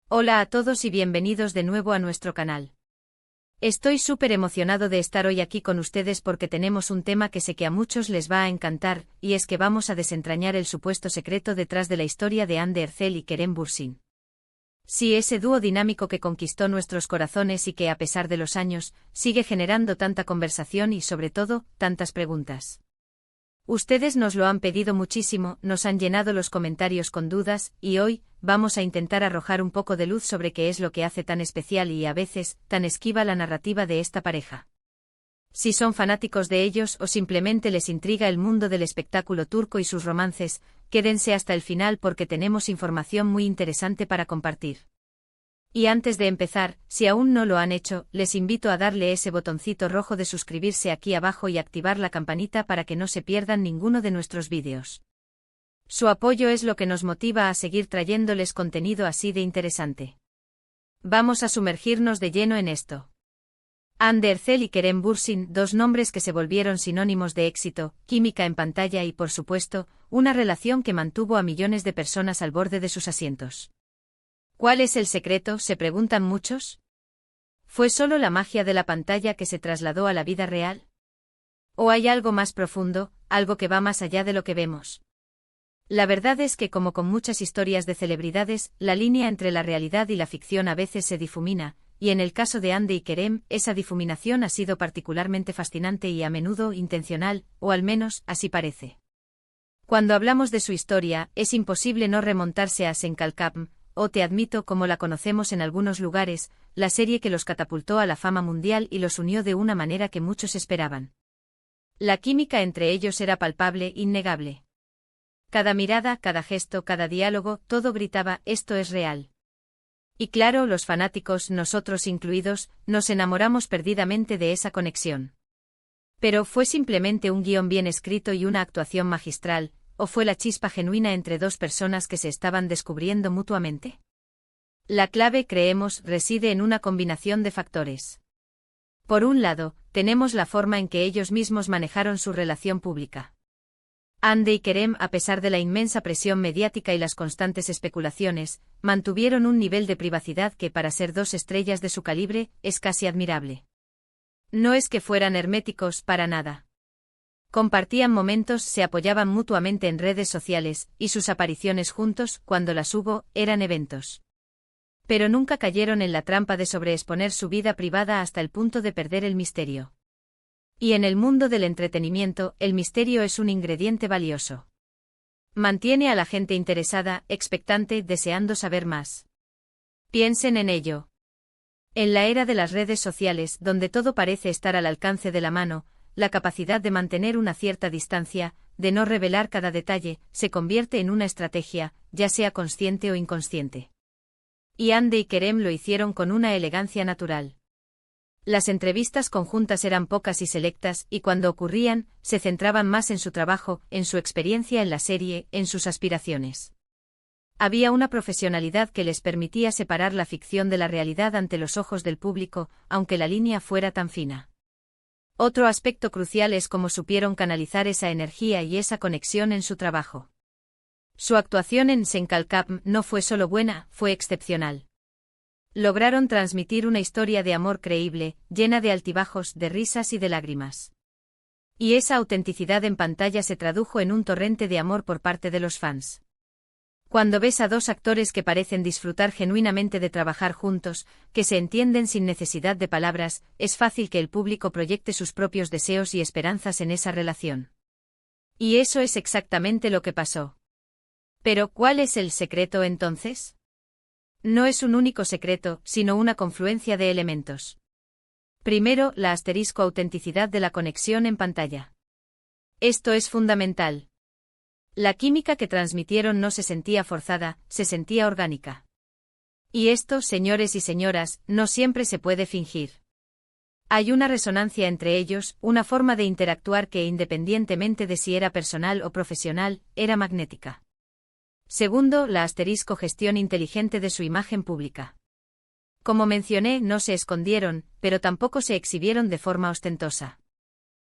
Hola a todos y bienvenidos de nuevo a nuestro canal. Estoy súper emocionado de estar hoy aquí con ustedes porque tenemos un tema que sé que a muchos les va a encantar, y es que vamos a desentrañar el supuesto secreto detrás de la historia de Hande Erçel y Kerem Bürsin. Sí, ese dúo dinámico que conquistó nuestros corazones y que, a pesar de los años, sigue generando tanta conversación y, sobre todo, tantas preguntas. Ustedes nos lo han pedido muchísimo, nos han llenado los comentarios con dudas, y hoy, vamos a intentar arrojar un poco de luz sobre qué es lo que hace tan especial y, a veces, tan esquiva la narrativa de esta pareja. Si son fanáticos de ellos o simplemente les intriga el mundo del espectáculo turco y sus romances, quédense hasta el final porque tenemos información muy interesante para compartir. Y antes de empezar, si aún no lo han hecho, les invito a darle ese botoncito rojo de suscribirse aquí abajo y activar la campanita para que no se pierdan ninguno de nuestros vídeos. Su apoyo es lo que nos motiva a seguir trayéndoles contenido así de interesante. Vamos a sumergirnos de lleno en esto. Hande Erçel y Kerem Bürsin, dos nombres que se volvieron sinónimos de éxito, química en pantalla y, por supuesto, una relación que mantuvo a millones de personas al borde de sus asientos. ¿Cuál es el secreto?, se preguntan muchos. ¿Fue solo la magia de la pantalla que se trasladó a la vida real? ¿O hay algo más profundo, algo que va más allá de lo que vemos? La verdad es que, como con muchas historias de celebridades, la línea entre la realidad y la ficción a veces se difumina, y en el caso de Hande y Kerem, esa difuminación ha sido particularmente fascinante y a menudo intencional, o al menos, así parece. Cuando hablamos de su historia, es imposible no remontarse a Senkalkapm, o Te admito como la conocemos en algunos lugares, la serie que los catapultó a la fama mundial y los unió de una manera que muchos esperaban. La química entre ellos era palpable, innegable. Cada mirada, cada gesto, cada diálogo, todo gritaba, esto es real. Y claro, los fanáticos, nosotros incluidos, nos enamoramos perdidamente de esa conexión. Pero ¿fue simplemente un guión bien escrito y una actuación magistral, o fue la chispa genuina entre dos personas que se estaban descubriendo mutuamente? La clave, creemos, reside en una combinación de factores. Por un lado, tenemos la forma en que ellos mismos manejaron su relación pública. Hande y Kerem, a pesar de la inmensa presión mediática y las constantes especulaciones, mantuvieron un nivel de privacidad que, para ser dos estrellas de su calibre, es casi admirable. No es que fueran herméticos, para nada. Compartían momentos, se apoyaban mutuamente en redes sociales, y sus apariciones juntos, cuando las hubo, eran eventos. Pero nunca cayeron en la trampa de sobreexponer su vida privada hasta el punto de perder el misterio. Y en el mundo del entretenimiento, el misterio es un ingrediente valioso. Mantiene a la gente interesada, expectante, deseando saber más. Piensen en ello. En la era de las redes sociales, donde todo parece estar al alcance de la mano, la capacidad de mantener una cierta distancia, de no revelar cada detalle, se convierte en una estrategia, ya sea consciente o inconsciente. Y Hande y Kerem lo hicieron con una elegancia natural. Las entrevistas conjuntas eran pocas y selectas, y cuando ocurrían, se centraban más en su trabajo, en su experiencia en la serie, en sus aspiraciones. Había una profesionalidad que les permitía separar la ficción de la realidad ante los ojos del público, aunque la línea fuera tan fina. Otro aspecto crucial es cómo supieron canalizar esa energía y esa conexión en su trabajo. Su actuación en Senkalkapm no fue solo buena, fue excepcional. Lograron transmitir una historia de amor creíble, llena de altibajos, de risas y de lágrimas. Y esa autenticidad en pantalla se tradujo en un torrente de amor por parte de los fans. Cuando ves a dos actores que parecen disfrutar genuinamente de trabajar juntos, que se entienden sin necesidad de palabras, es fácil que el público proyecte sus propios deseos y esperanzas en esa relación. Y eso es exactamente lo que pasó. Pero, ¿cuál es el secreto entonces? No es un único secreto, sino una confluencia de elementos. Primero, la autenticidad de la conexión en pantalla. Esto es fundamental. La química que transmitieron no se sentía forzada, se sentía orgánica. Y esto, señores y señoras, no siempre se puede fingir. Hay una resonancia entre ellos, una forma de interactuar que, independientemente de si era personal o profesional, era magnética. Segundo, la gestión inteligente de su imagen pública. Como mencioné, no se escondieron, pero tampoco se exhibieron de forma ostentosa.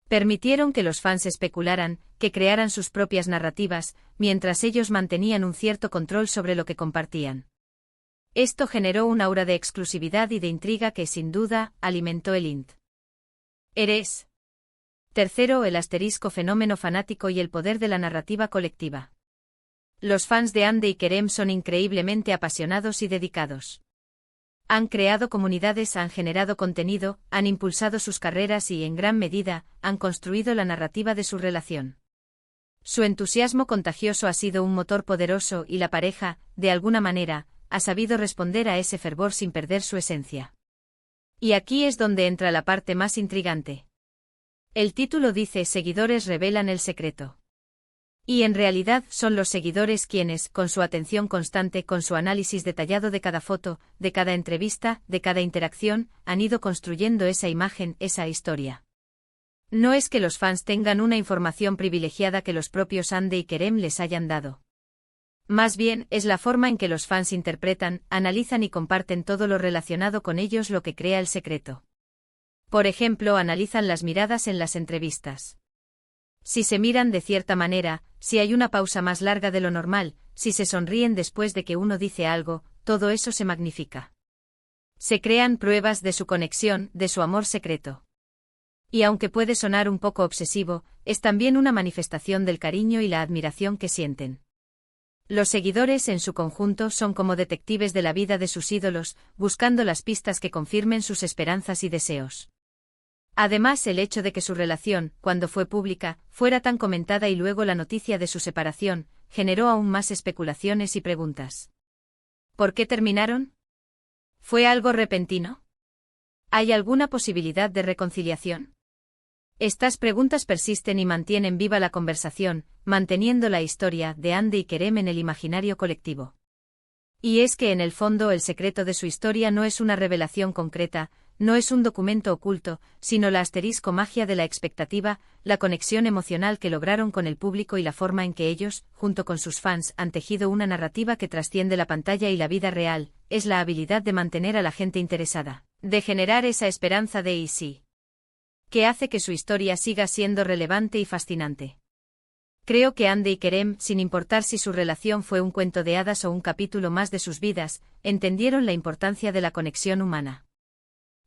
Permitieron que los fans especularan, que crearan sus propias narrativas, mientras ellos mantenían un cierto control sobre lo que compartían. Esto generó un aura de exclusividad y de intriga que, sin duda, alimentó el int. Eres. Tercero, el asterisco fenómeno fanático y el poder de la narrativa colectiva. Los fans de Hande y Kerem son increíblemente apasionados y dedicados. Han creado comunidades, han generado contenido, han impulsado sus carreras y, en gran medida, han construido la narrativa de su relación. Su entusiasmo contagioso ha sido un motor poderoso y la pareja, de alguna manera, ha sabido responder a ese fervor sin perder su esencia. Y aquí es donde entra la parte más intrigante. El título dice: seguidores revelan el secreto. Y en realidad son los seguidores quienes, con su atención constante, con su análisis detallado de cada foto, de cada entrevista, de cada interacción, han ido construyendo esa imagen, esa historia. No es que los fans tengan una información privilegiada que los propios Hande y Kerem les hayan dado. Más bien, es la forma en que los fans interpretan, analizan y comparten todo lo relacionado con ellos lo que crea el secreto. Por ejemplo, analizan las miradas en las entrevistas. Si se miran de cierta manera, si hay una pausa más larga de lo normal, si se sonríen después de que uno dice algo, todo eso se magnifica. Se crean pruebas de su conexión, de su amor secreto. Y aunque puede sonar un poco obsesivo, es también una manifestación del cariño y la admiración que sienten. Los seguidores en su conjunto son como detectives de la vida de sus ídolos, buscando las pistas que confirmen sus esperanzas y deseos. Además, el hecho de que su relación, cuando fue pública, fuera tan comentada y luego la noticia de su separación, generó aún más especulaciones y preguntas. ¿Por qué terminaron? ¿Fue algo repentino? ¿Hay alguna posibilidad de reconciliación? Estas preguntas persisten y mantienen viva la conversación, manteniendo la historia de Hande y Kerem en el imaginario colectivo. Y es que en el fondo el secreto de su historia no es una revelación concreta, no es un documento oculto, sino la asterisco magia de la expectativa, la conexión emocional que lograron con el público y la forma en que ellos, junto con sus fans, han tejido una narrativa que trasciende la pantalla y la vida real, es la habilidad de mantener a la gente interesada, de generar esa esperanza de y sí, que hace que su historia siga siendo relevante y fascinante. Creo que Hande y Kerem, sin importar si su relación fue un cuento de hadas o un capítulo más de sus vidas, entendieron la importancia de la conexión humana.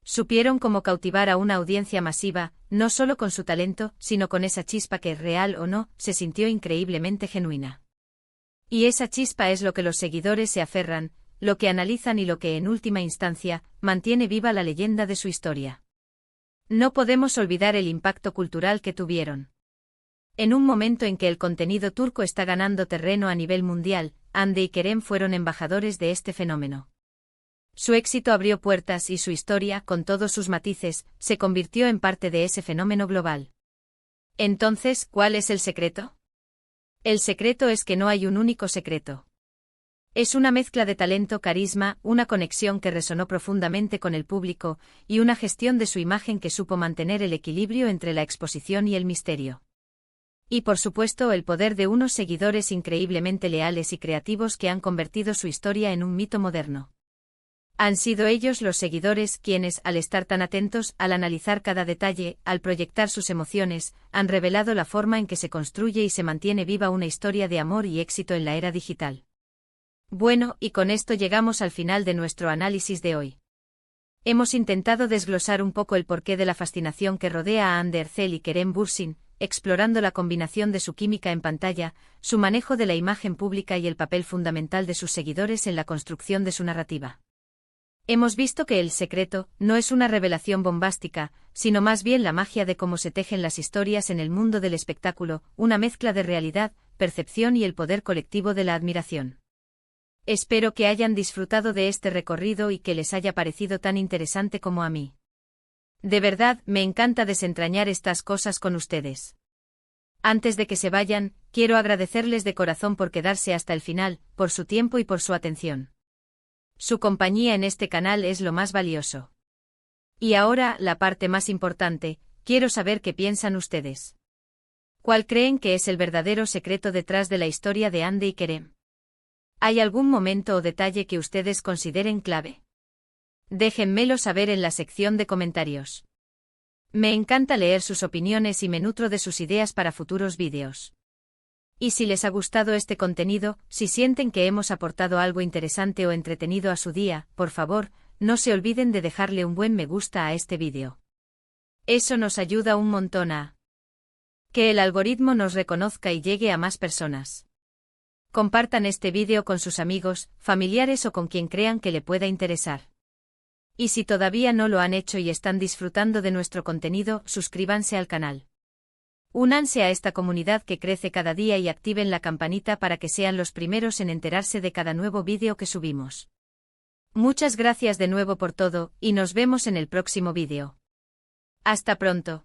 Supieron cómo cautivar a una audiencia masiva, no solo con su talento, sino con esa chispa que, real o no, se sintió increíblemente genuina. Y esa chispa es lo que los seguidores se aferran, lo que analizan y lo que, en última instancia, mantiene viva la leyenda de su historia. No podemos olvidar el impacto cultural que tuvieron. En un momento en que el contenido turco está ganando terreno a nivel mundial, Hande y Kerem fueron embajadores de este fenómeno. Su éxito abrió puertas y su historia, con todos sus matices, se convirtió en parte de ese fenómeno global. Entonces, ¿cuál es el secreto? El secreto es que no hay un único secreto. Es una mezcla de talento, carisma, una conexión que resonó profundamente con el público, y una gestión de su imagen que supo mantener el equilibrio entre la exposición y el misterio. Y por supuesto el poder de unos seguidores increíblemente leales y creativos que han convertido su historia en un mito moderno. Han sido ellos los seguidores quienes, al estar tan atentos, al analizar cada detalle, al proyectar sus emociones, han revelado la forma en que se construye y se mantiene viva una historia de amor y éxito en la era digital. Bueno, y con esto llegamos al final de nuestro análisis de hoy. Hemos intentado desglosar un poco el porqué de la fascinación que rodea a Hande Erçel y Kerem Bürsin, explorando la combinación de su química en pantalla, su manejo de la imagen pública y el papel fundamental de sus seguidores en la construcción de su narrativa. Hemos visto que el secreto no es una revelación bombástica, sino más bien la magia de cómo se tejen las historias en el mundo del espectáculo, una mezcla de realidad, percepción y el poder colectivo de la admiración. Espero que hayan disfrutado de este recorrido y que les haya parecido tan interesante como a mí. De verdad, me encanta desentrañar estas cosas con ustedes. Antes de que se vayan, quiero agradecerles de corazón por quedarse hasta el final, por su tiempo y por su atención. Su compañía en este canal es lo más valioso. Y ahora, la parte más importante, quiero saber qué piensan ustedes. ¿Cuál creen que es el verdadero secreto detrás de la historia de Hande y Kerem? ¿Hay algún momento o detalle que ustedes consideren clave? Déjenmelo saber en la sección de comentarios. Me encanta leer sus opiniones y me nutro de sus ideas para futuros vídeos. Y si les ha gustado este contenido, si sienten que hemos aportado algo interesante o entretenido a su día, por favor, no se olviden de dejarle un buen me gusta a este vídeo. Eso nos ayuda un montón a que el algoritmo nos reconozca y llegue a más personas. Compartan este vídeo con sus amigos, familiares o con quien crean que le pueda interesar. Y si todavía no lo han hecho y están disfrutando de nuestro contenido, suscríbanse al canal. Únanse a esta comunidad que crece cada día y activen la campanita para que sean los primeros en enterarse de cada nuevo vídeo que subimos. Muchas gracias de nuevo por todo, y nos vemos en el próximo vídeo. Hasta pronto.